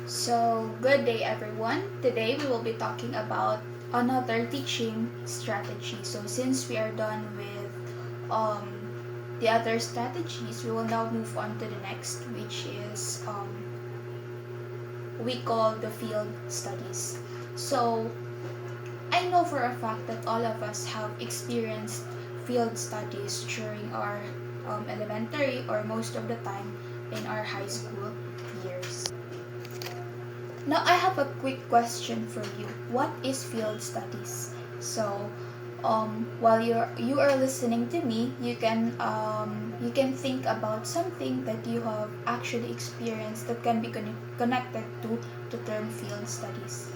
So, good day everyone. Today we will be talking about another teaching strategy. So, since we are done with the other strategies, we will now move on to the next, which is we call the field studies. So, I know for a fact that all of us have experienced field studies during our elementary or most of the time in our high school years. Now I have a quick question for you. What is field studies? So, while you are listening to me, you can think about something that you have actually experienced that can be connected to the term field studies.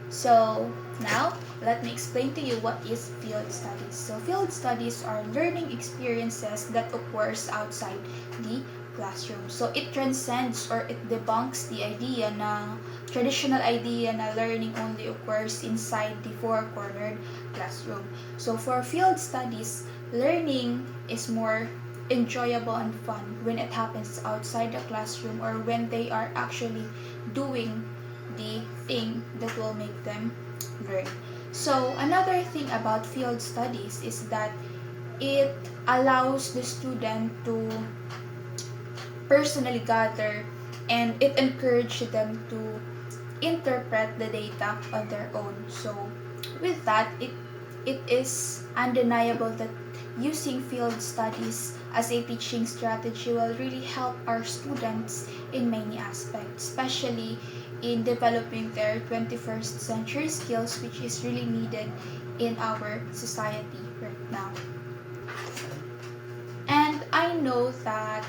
So now let me explain to you what is field studies. So field studies are learning experiences that occurs outside the classroom. So it transcends or it debunks the idea na traditional idea na learning only occurs inside the four-cornered classroom. So for field studies, learning is more enjoyable and fun when it happens outside the classroom or when they are actually doing the thing that will make them learn. So another thing about field studies is that it allows the student to personally gather and it encourages them to interpret the data on their own. So with that, it is undeniable that using field studies as a teaching strategy will really help our students in many aspects, especially in developing their 21st century skills, which is really needed in our society right now. And I know that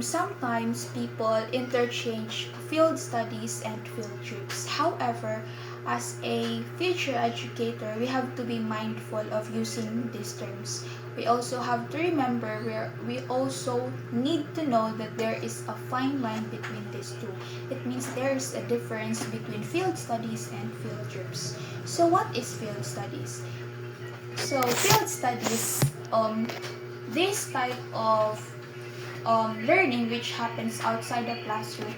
sometimes people interchange field studies and field trips. However, as a future educator, we have to be mindful of using these terms. We also have to remember we also need to know that there is a fine line between these two. It means there is a difference between field studies and field trips. So what is field studies? So field studies, this type of learning which happens outside the classroom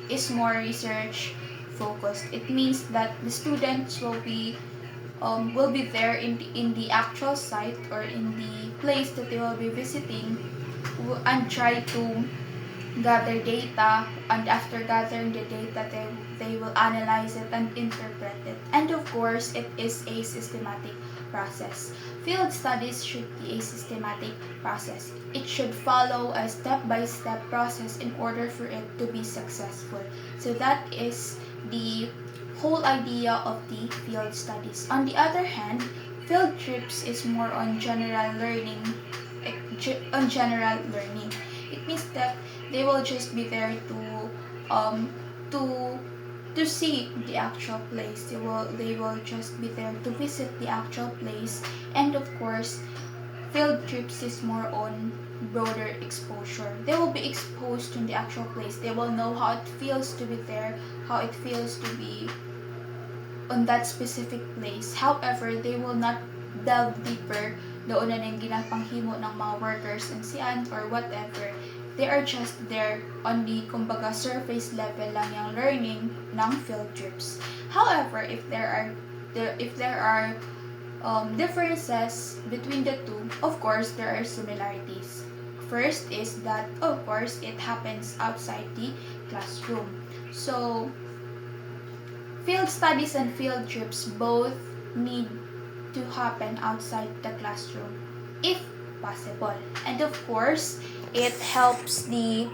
is more research focused. It means that the students will be there in the actual site or in the place that they will be visiting and try to gather data, and after gathering the data they will analyze it and interpret it, and of course it is a systematic process. Field studies should be a systematic process. It should follow a step-by-step process in order for it to be successful. So that is the whole idea of the field studies. On the other hand, field trips is more on general learning. It means that they will just be there um to to see the actual place. They will just be there to visit the actual place, and of course field trips is more on broader exposure. They will be exposed to the actual place. They will know how it feels to be there, how it feels to be on that specific place. However, they will not delve deeper doon na yung ginapanghimo ng mga workers and siyan or whatever. They are just there on the kumbaga surface level lang yung learning ng field trips. However, if there are differences between the two, of course there are similarities. First is that of course it happens outside the classroom. So field studies and field trips both need to happen outside the classroom if possible. And of course, it helps the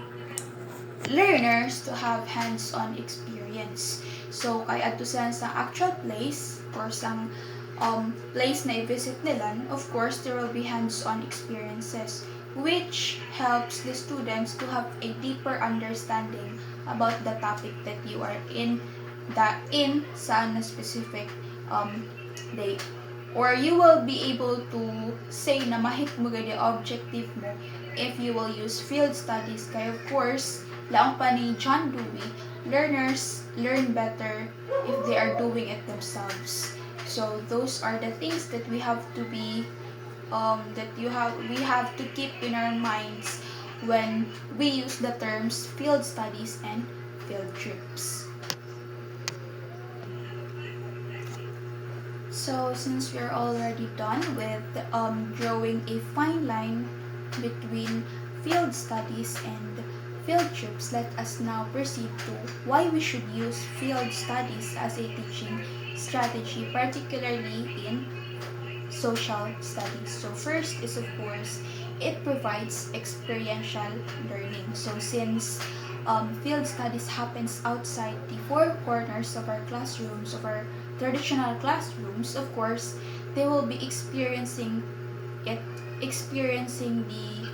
learners to have hands-on experience. So, kay adto sila sa actual place or sa place na i-visit nila, of course, there will be hands-on experiences which helps the students to have a deeper understanding about the topic that you are in sa specific day. Or you will be able to say na mahit mo gani objective mo if you will use field studies. Kaya of course, laang pa ni John Dewey, learners learn better if they are doing it themselves. So those are the things that we have to be we have to keep in our minds when we use the terms field studies and field trips. So since we're already done with drawing a fine line between field studies and field trips, let us now proceed to why we should use field studies as a teaching strategy, particularly in social studies. So first is, of course, it provides experiential learning. So since field studies happens outside the four corners of our classrooms, of our traditional classrooms, of course, they will be experiencing the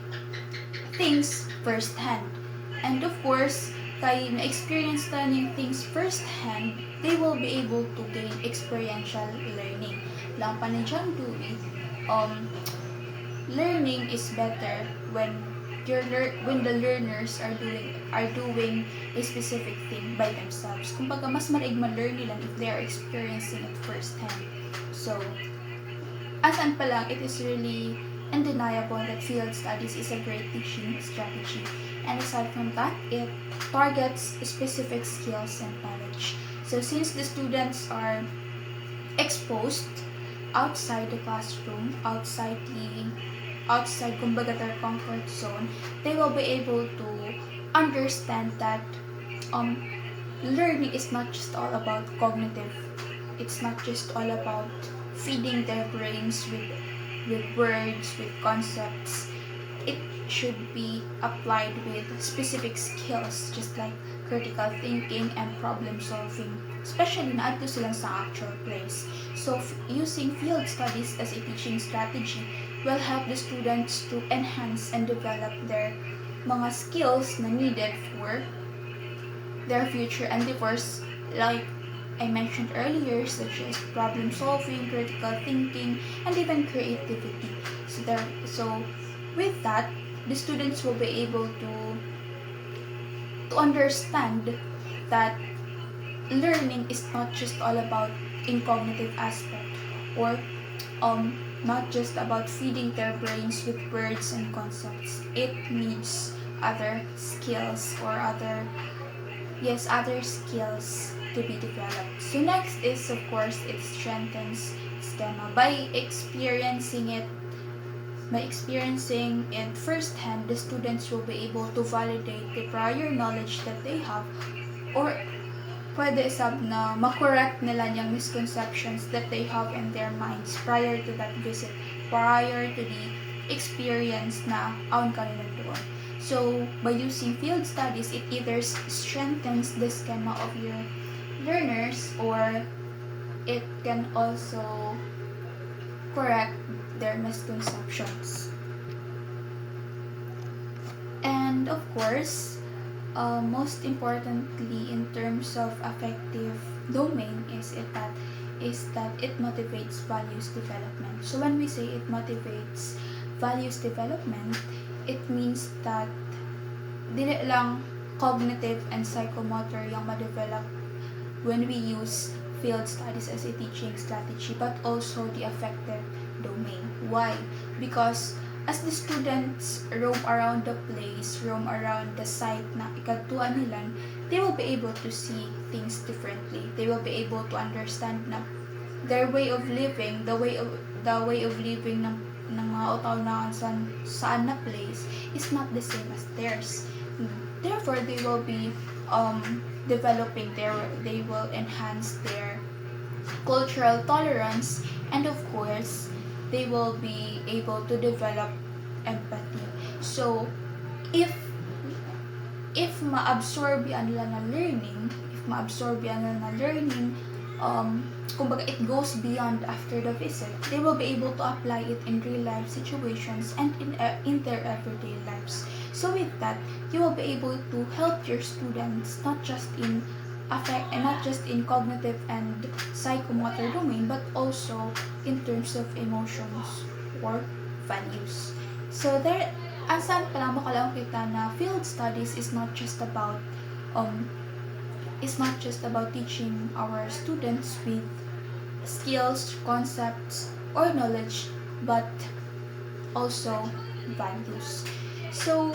things firsthand. And of course, kay na-experience na yung things firsthand, they will be able to gain experiential learning. Lang pa ni John Dewey, learning is better when the learners are doing a specific thing by themselves. Kumbaga, mas maraig ma-learn nila if they are experiencing it firsthand. So, asan pa lang, it is really undeniable that field studies is a great teaching strategy. And aside from that, it targets specific skills and knowledge. So since the students are exposed outside the classroom, outside kumbaga their comfort zone, they will be able to understand that learning is not just all about cognitive. It's not just all about feeding their brains with words, with concepts. It should be applied with specific skills, just like critical thinking and problem solving, especially na ato sila sa actual place. So using field studies as a teaching strategy will help the students to enhance and develop their mga skills na needed for their future endeavors, like I mentioned earlier, such as problem solving, critical thinking, and even creativity. So with that, the students will be able to understand that learning is not just all about in cognitive aspect, or not just about feeding their brains with words and concepts. It needs other skills or other skills to be developed. So next is, of course, it strengthens schema. By experiencing it firsthand, the students will be able to validate the prior knowledge that they have, or pwede na makorrect nila yung misconceptions that they have in their minds prior to that visit, prior to the experience na aon kanila doon. So, by using field studies, it either strengthens the schema of your learners, or it can also correct their misconceptions. And of course, most importantly in terms of affective domain is that it motivates values development. So when we say it motivates values development, it means that dili lang cognitive and psychomotor yung ma-develop when we use field studies as a teaching strategy, but also the affective domain. Why? Because as the students roam around the place, roam around the site na ikadtuan nila, they will be able to see things differently. They will be able to understand na their way of living, the way of living ng mga tao saan na place is not the same as theirs. Therefore, they will be they will enhance their cultural tolerance, and of course, they will be able to develop empathy. So, if ma-absorb yan nila na learning, kumbaga it goes beyond after the visit, they will be able to apply it in real life situations and in their everyday lives. So with that, you will be able to help your students not just in cognitive and psychomotor domain, but also in terms of emotions or values. So there, asan pala makalang kita na field studies is not just about teaching our students with skills, concepts, or knowledge, but also values. So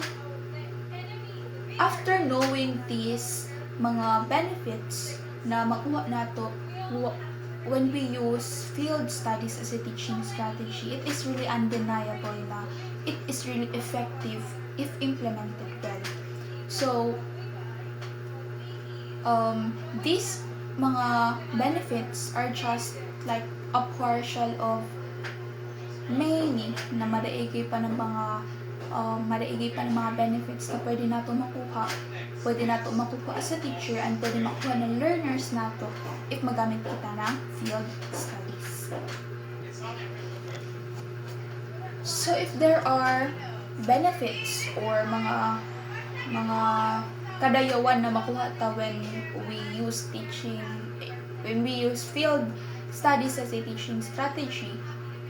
after knowing these mga benefits na makuha nato when we use field studies as a teaching strategy, it is really undeniable na it is really effective if implemented well. So, these mga benefits are just like a partial of many na madaigay pa ng mga benefits na pwede nato makuha as a teacher and pwede makuha ng learners nato if magamit kita ng field studies. So if there are benefits or mga kadayawan na makuha ta when we use field studies as a teaching strategy,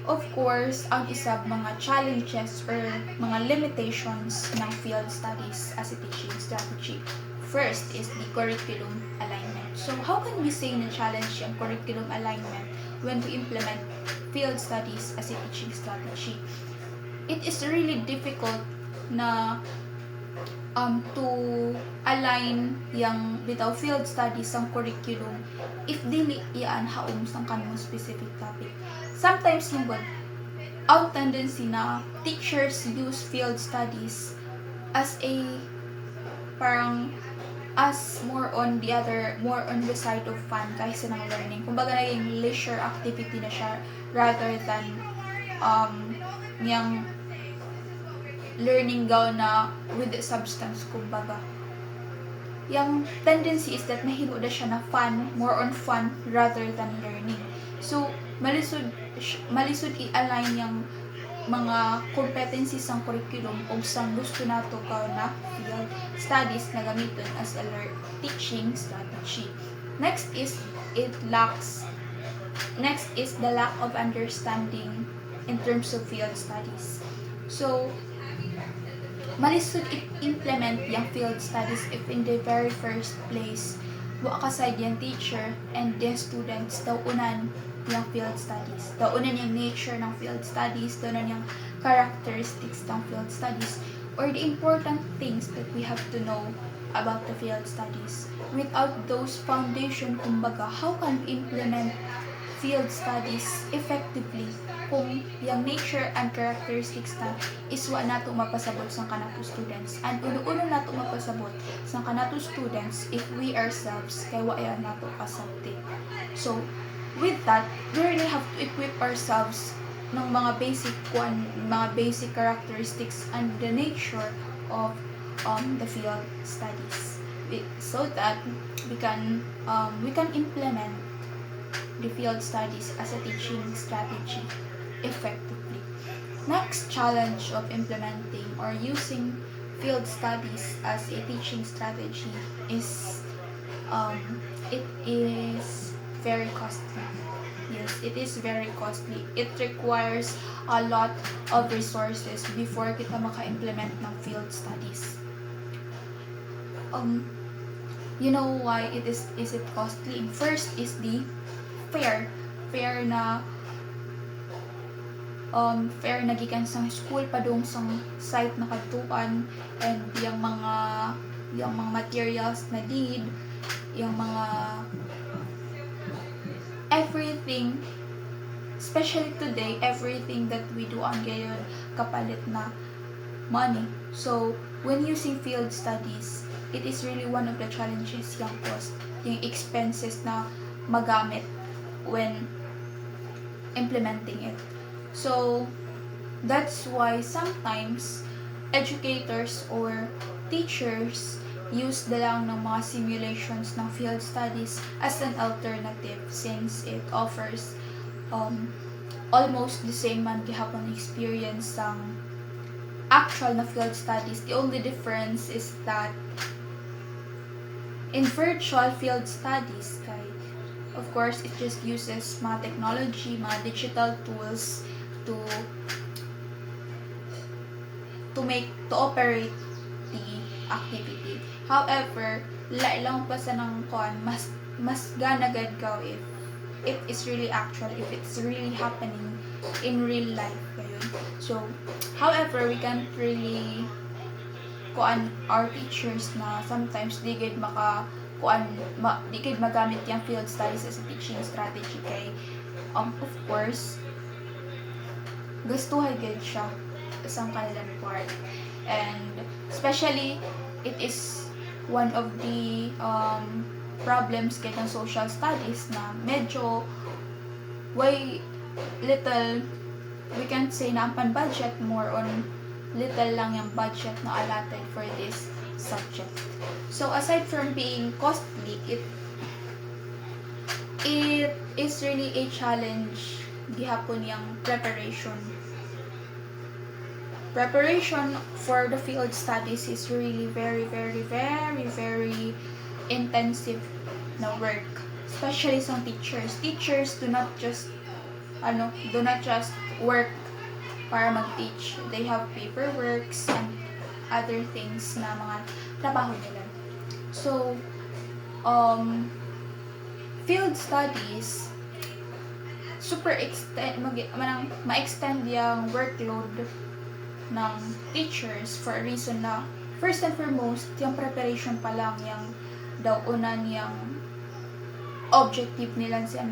of course, ang isa mga challenges or mga limitations ng field studies as a teaching strategy. First is the curriculum alignment. So, how can we say na challenge yung curriculum alignment when we implement field studies as a teaching strategy? It is really difficult na to align yung bitaw field studies ang curriculum if dili iyan haom sang kanang specific topic. Sometimes ang tendency na teachers use field studies as more on the side of fun kaysa ng learning. Kumbaga naging leisure activity na siya rather than yung learning gaw na with the substance, kumbaga. Yung tendency is that mahimo na siya na fun, more on fun rather than learning. So, malisod i-align yung mga competencies ng curriculum o sang gusto nato ka na field studies na gamiton as a teaching strategy. Next is the lack of understanding in terms of field studies. So, malisod i-implement yung field studies if in the very first place wa kaside yung teacher and the students daw unan yung field studies. Daw unan yung nature ng field studies, daw unan yung characteristics ng field studies, or the important things that we have to know about the field studies. Without those foundation, kumbaga, how can we implement field studies effectively kung yung nature and characteristics na iswa nato mapasabot sa kanato students, and uno nato mapasabot sa kanato students if we ourselves kay waya nato kasabti. So with that, we really have to equip ourselves ng mga basic characteristics and the nature of the field studies, so that we can implement the field studies as a teaching strategy effectively. Next challenge of implementing or using field studies as a teaching strategy is it is very costly. Yes, it is very costly. It requires a lot of resources before kita maka-implement ng field studies. You know why is it costly? First is the fair na gikan sa school padung sang site na kadtuan, and yung mga materials na need, yung mga everything, especially today, everything that we do on gayon kapalit na money. So when using field studies, it is really one of the challenges yung cost, yung expenses na magamit when implementing it. So that's why sometimes educators or teachers use na lang ng mga simulations ng field studies as an alternative, since it offers almost the same man gihapon experience ng actual na field studies. The only difference is that in virtual field studies, of course, it just uses mga technology, mga digital tools to operate the activity. However, lang pa sa nang mas ganagad ka if it is really actual, if it's really happening in real life. So, however, we can't really kuan our teachers na sometimes di gid di gid magamit yung field studies as a teaching strategy kay of course gastuhan gid siya isang kanilang part, and especially it is one of the problems kay ng social studies na medyo way little, we can say na ang budget more on little lang yung budget na allotted for this subject. So aside from being costly, it is really a challenge gihapon yung preparation for the field studies is really very intensive na work, especially sa teachers do not just work para mag-teach. They have paperworks and other things na mga trabaho nila. So field studies ma-extend yung workload ng teachers for a reason na first and foremost, yung preparation pa lang yung daw una niyang objective nila siya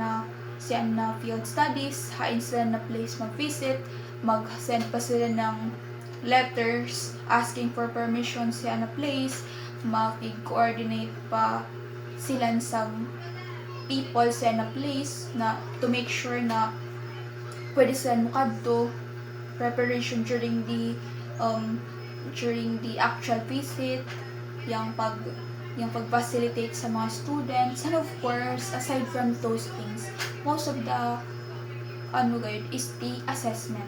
na field studies, hain sila na place mag-visit, mag-send pa sila ng letters asking for permission siya na place, makig-coordinate pa sila sa people siya na place na to make sure na pwede sila mukadto, preparation during the actual visit, yung pag-facilitate sa mga students, and of course, aside from those things, most of the is the assessment.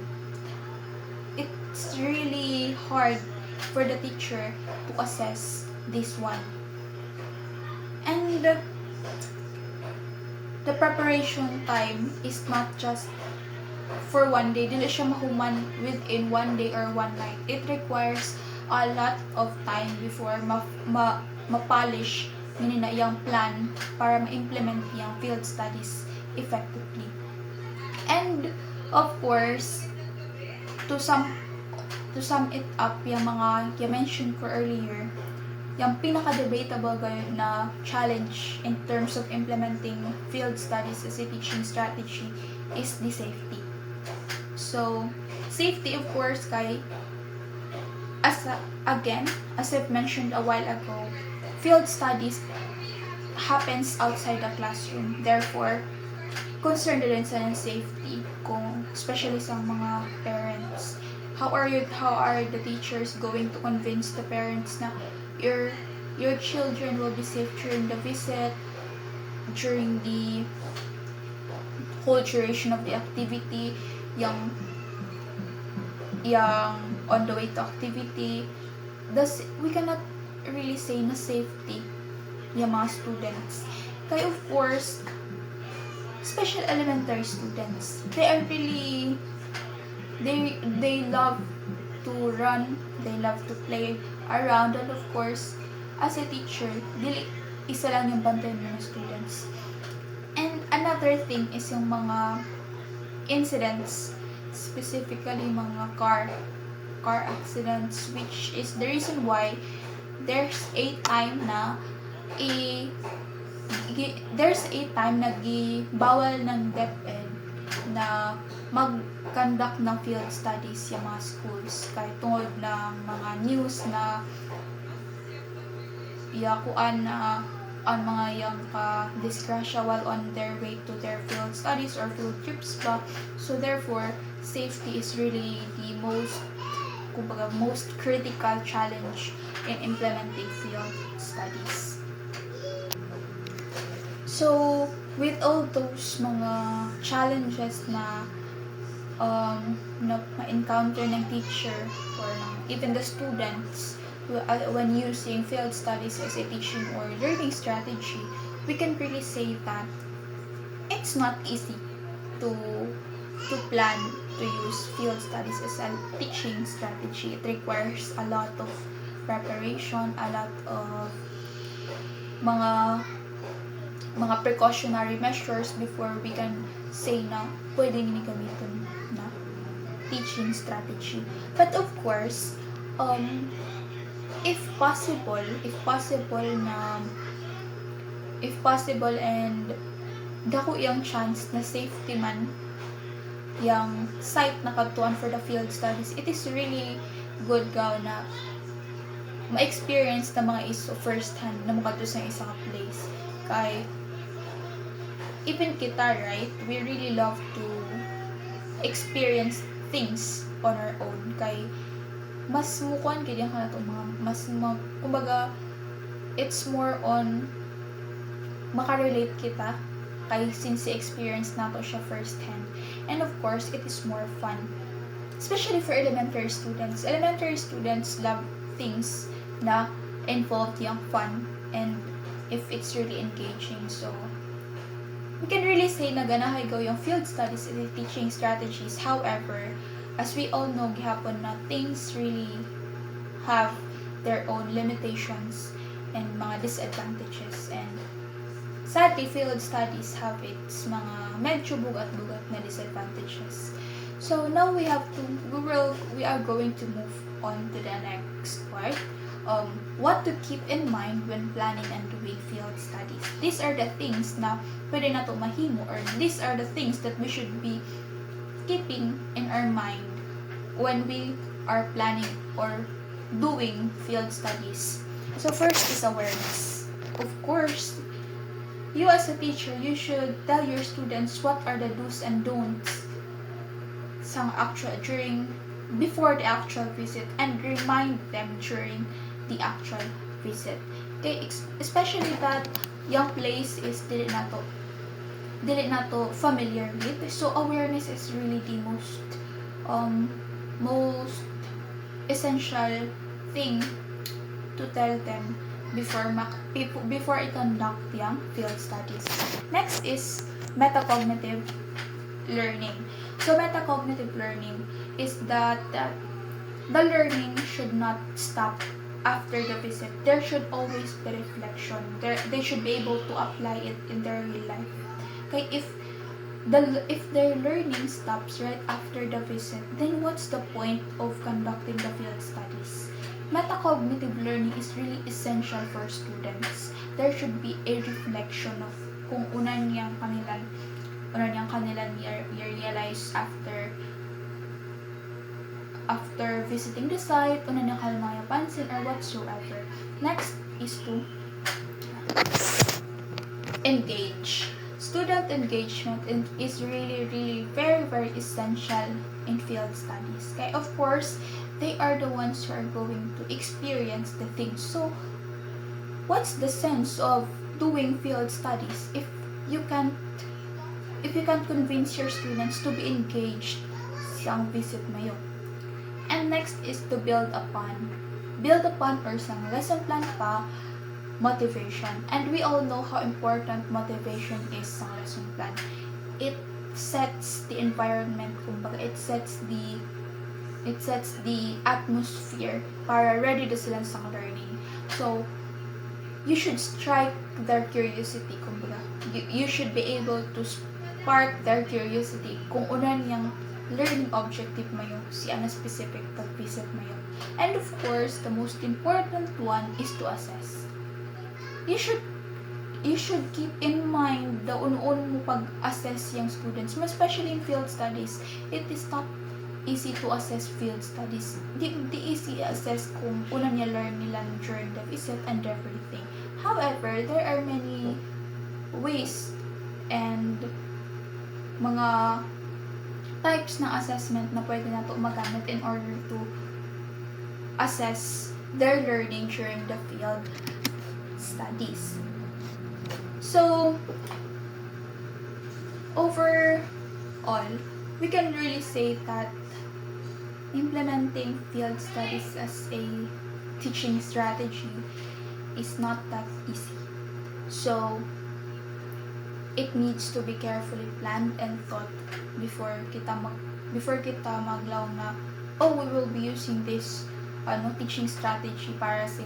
It's really hard for the teacher to assess this one. And the preparation time is not just for one day, dili siya mahuman within one day or one night. It requires a lot of time before ma-polish na yung plan para ma-implement yung field studies effectively. And of course, to sum it up, yung mga mentioned ko earlier, yung pinaka-debatable na challenge in terms of implementing field studies as a teaching strategy is the safety. So, safety of course as I've mentioned a while ago, field studies happens outside the classroom. Therefore, concerned din sa safety especially sa mga parents. How are the teachers going to convince the parents na your children will be safe during the visit, during the whole duration of the activity, yung on the way to activity? We cannot really say na safety yung mga students. Kaya of course, special elementary students, they love to run, they love to play around, and of course, as a teacher, isa lang yung bantayan ng students. And another thing is yung mga incidents, specifically mga car accidents, which is the reason why there's a time na bawal ng DepEd na mag-conduct ng field studies yung mga schools kahit tungod ng mga news na ang mga yung disgrasya while on their way to their field studies or field trips pa. So therefore, safety is really the most critical challenge in implementing field studies. So, with all those mga challenges na ma-encounter ng teacher or even the students when using field studies as a teaching or learning strategy, we can really say that it's not easy to plan to use field studies as a teaching strategy. It requires a lot of preparation, a lot of mga precautionary measures before we can say na pwede nini gamitin na teaching strategy. But of course, if possible and dako yung chance na safety man yung site na katuan for the field studies, it is really good gaw na ma-experience na mga iso first hand na makadto sa isang place. Kay even kita, right, we really love to experience things on our own. Kay mas mukuan gid yung kanatong mga kumbaga it's more on makarelate kita kay since experience nato siya first hand. And of course, it is more fun. Especially for elementary students. Elementary students love things na involved yung fun and if it's really engaging. So, we can really say na ganahay go yung field studies and teaching strategies. However, as we all know, gihapon na things really have their own limitations and mga disadvantages. And sadly, field studies have its mga medyo bugat-bugat na disadvantages. So now we are going to move on to the next part. What to keep in mind when planning and doing field studies. These are the things na pwede na to mahimo, or these are the things that we should be keeping in our mind when we are planning or doing field studies. So first is awareness. Of course, you as a teacher, you should tell your students what are the do's and don'ts before the actual visit, and remind them during the actual visit. Okay, especially that young place is dili na to familiar with. So awareness is really the most essential thing to tell them before i-conduct yung field studies. Next is metacognitive learning. So metacognitive learning is that the learning should not stop after the visit. There should always be reflection. They should be able to apply it in their real life. Okay, if their learning stops right after the visit, then what's the point of conducting the field studies? Metacognitive learning is really essential for students. There should be a reflection of kung una niyang kanilang realize after visiting the site, una niyang kanilang pansin or whatsoever. Next is to engage. Student engagement is really, really very, very essential in field studies. Okay, of course, they are the ones who are going to experience the things. So, what's the sense of doing field studies if you can't convince your students to be engaged sa visit mayo? And next is to build upon or sa lesson plan pa, motivation. And we all know how important motivation is sa lesson plan. It sets the environment, kumbaga it sets the atmosphere para ready na sila sa learning. So, you should strike their curiosity, kumbaga. You should be able to spark their curiosity kung una niyang learning objective mayo si ana specific pag-visit mayo. And of course, the most important one is to assess. You should keep in mind the uno-uno mo pag-assess yung students, especially in field studies. It is not easy to assess field studies. Di easy assess kung una niya learn nila during the visit and everything. However, there are many ways and mga types ng assessment na pwede nato magamit in order to assess their learning during the field studies. So, overall, we can really say that implementing field studies as a teaching strategy is not that easy. So, it needs to be carefully planned and thought before kita maglaw na, oh, we will be using this teaching strategy para sa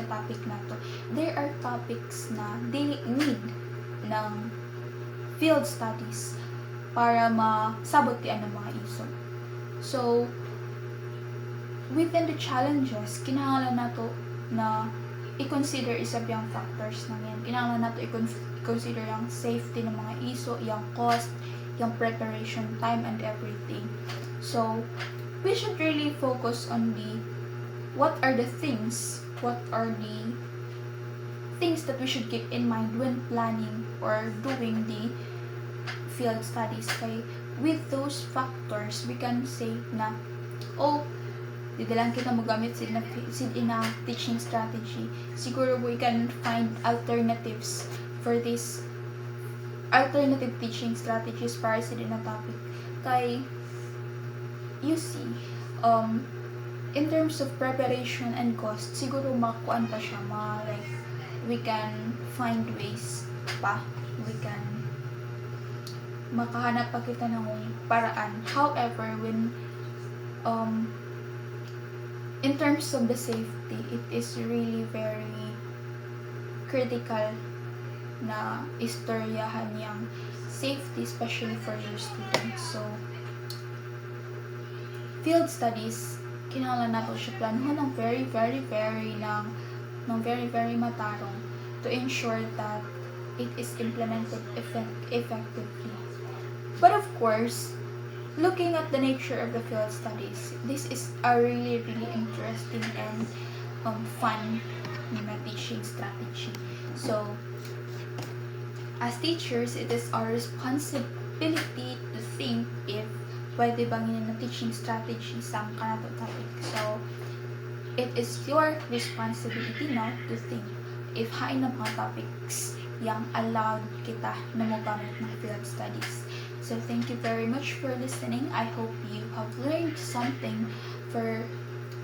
topic na to. There are topics na they need ng field studies para masabot yan ng mga iso. So, within the challenges, kinahanglan nato na i-consider isa yung factors na yan. Kinahanglan nato i-consider yung safety ng mga iso, yung cost, yung preparation time and everything. So, we should really focus on what are the things that we should keep in mind when planning or doing the field studies. Kay with those factors, we can say na, di lang kita magamit sid ina teaching strategy. Siguro we can find alternatives for this alternative teaching strategies para sa ina topic. Kay you see, in terms of preparation and cost, siguro makuan pa siya, like we can find ways pa, we can makahanap pa kita ng paraan. However, when in terms of the safety, it is really very critical na istoryahan yung safety, especially for your students. So, field studies, kinahanglan nato siya planuhan ng very matarong to ensure that it is implemented effectively. But of course, looking at the nature of the field studies, this is a really interesting and fun teaching strategy. So, as teachers, it is our responsibility to think if pwede bang yun na teaching strategy sa kanato topic. So, it is your responsibility now to think if hain na mga topics yang allowed kita na magamit ng field studies. So, thank you very much for listening. I hope you have learned something for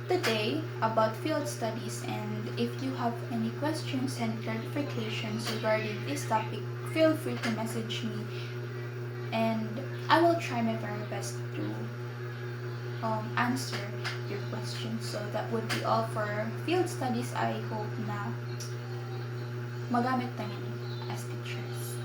today about field studies, and if you have any questions and clarifications regarding this topic, feel free to message me, and I will try my very best to answer your questions. So that would be all for field studies. I hope na magamit na yun as teachers.